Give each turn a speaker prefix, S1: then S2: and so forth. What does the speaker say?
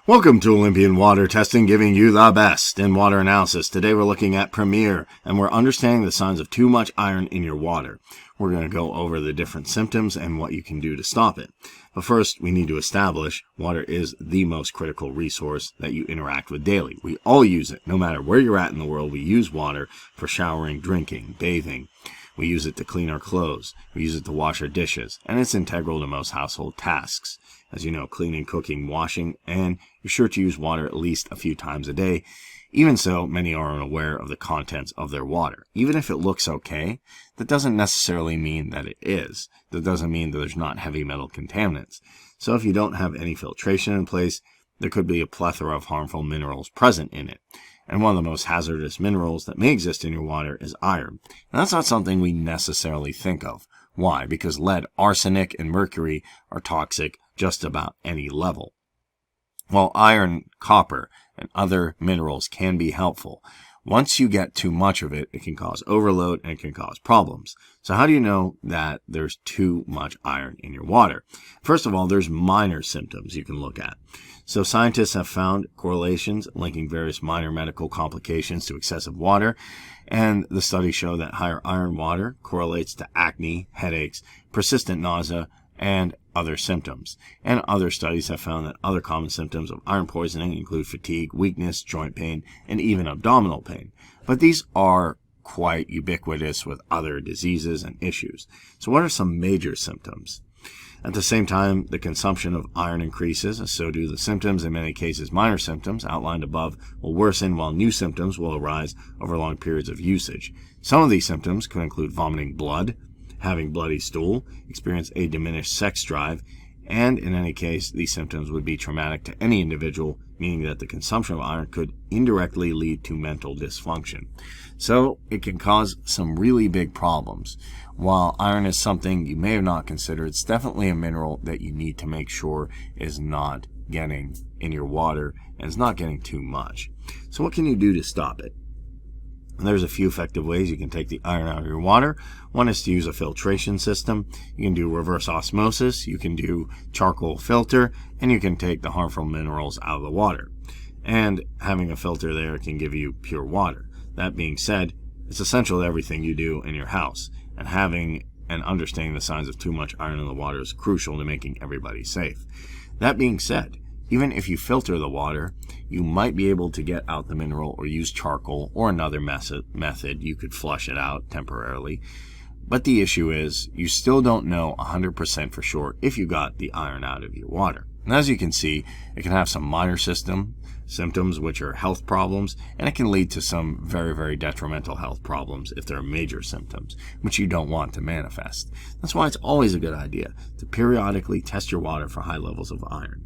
S1: Welcome to Olympian Water Testing, giving you the best in water analysis. Today we're looking at Premier, and we're understanding the signs of too much iron in your water. We're going to go over the different symptoms and what you can do to stop it. But first, we need to establish water is the most critical resource that you interact with daily. We all use it. No matter where you're at in the world, we use water for showering, drinking, bathing. We use it to clean our clothes. We use it to wash our dishes, and it's integral to most household tasks. As you know, cleaning, cooking, washing, and you're sure to use water at least a few times a day. Even so, many are unaware of the contents of their water. Even if it looks okay, that doesn't necessarily mean that it is. That doesn't mean that there's not heavy metal contaminants. So if you don't have any filtration in place, there could be a plethora of harmful minerals present in it. And one of the most hazardous minerals that may exist in your water is iron. And that's not something we necessarily think of. Why? Because lead, arsenic, and mercury are toxic just about any level. While iron, copper, and other minerals can be helpful, once you get too much of it, it can cause overload and it can cause problems. So how do you know that there's too much iron in your water? First of all, there's minor symptoms you can look at. So scientists have found correlations linking various minor medical complications to excessive water, and the studies show that higher iron water correlates to acne, headaches, persistent nausea, and other symptoms. And other studies have found that other common symptoms of iron poisoning include fatigue, weakness, joint pain, and even abdominal pain. But these are quite ubiquitous with other diseases and issues. So what are some major symptoms? At the same time, the consumption of iron increases, so do the symptoms. In many cases, minor symptoms outlined above will worsen, while new symptoms will arise over long periods of usage. Some of these symptoms could include vomiting blood, having bloody stool, experience a diminished sex drive, and in any case, these symptoms would be traumatic to any individual, meaning that the consumption of iron could indirectly lead to mental dysfunction. So it can cause some really big problems. While iron is something you may have not considered, it's definitely a mineral that you need to make sure is not getting in your water and is not getting too much. So what can you do to stop it? And there's a few effective ways you can take the iron out of your water. One is to use a filtration system. You can do reverse osmosis, you can do charcoal filter, and you can take the harmful minerals out of the water. And having a filter there can give you pure water. That being said, it's essential to everything you do in your house. And having and understanding the signs of too much iron in the water is crucial to making everybody safe. That being said, even if you filter the water, you might be able to get out the mineral or use charcoal or another method. You could flush it out temporarily. But the issue is you still don't know 100% for sure if you got the iron out of your water. And as you can see, it can have some minor symptoms, which are health problems, and it can lead to some very, very detrimental health problems if there are major symptoms, which you don't want to manifest. That's why it's always a good idea to periodically test your water for high levels of iron.